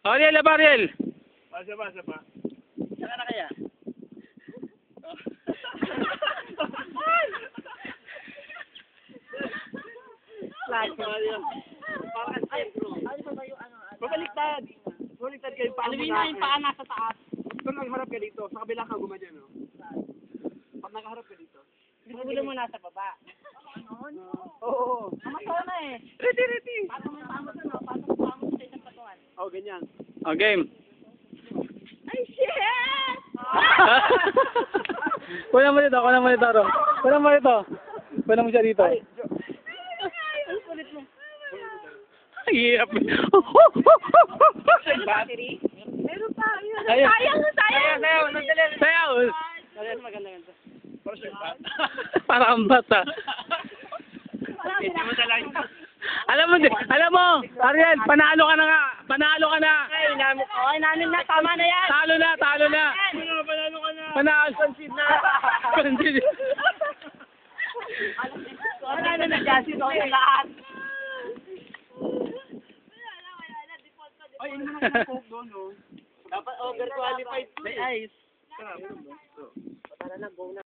Ariel, laba, Ariel. Isa pa. Saka na kaya? Parang bro. Ano ba yung ano? Babaliktad. Babaliktad kayo. Alawin yung paa nasa taas. Kung nagharap ka dito, sa kabila ka gumanyan, no? Pag nakaharap ka dito. Gulo mo nasa baba. Oo. Masawa na eh. Ready. Paano mo pamo to, no? Paano mo pamo sa isang patuan? Oh, ganyan. Oh, game. Ay, shit! Kunan mo dito, Ro. Kunan mo dito. Kunan mo siya dito. Ay, kulit mo. Hirap. Battery? Meron pa. Sayang. Sayang. Sayaw. Sayang, maganda ganito. Parang bata. Hindi mo talaga. Alam mo, Ariel, panalo ka na nga. Panalo ka na. Ay, namin na. Tama na yan. Talo na. Panalo ka na. Panalo. Concede. Wala na nag-gasin ako yung lahat. Ay, ano na yung doon, no? Dapat overqualified. May ice. Sarap. Para na, go na.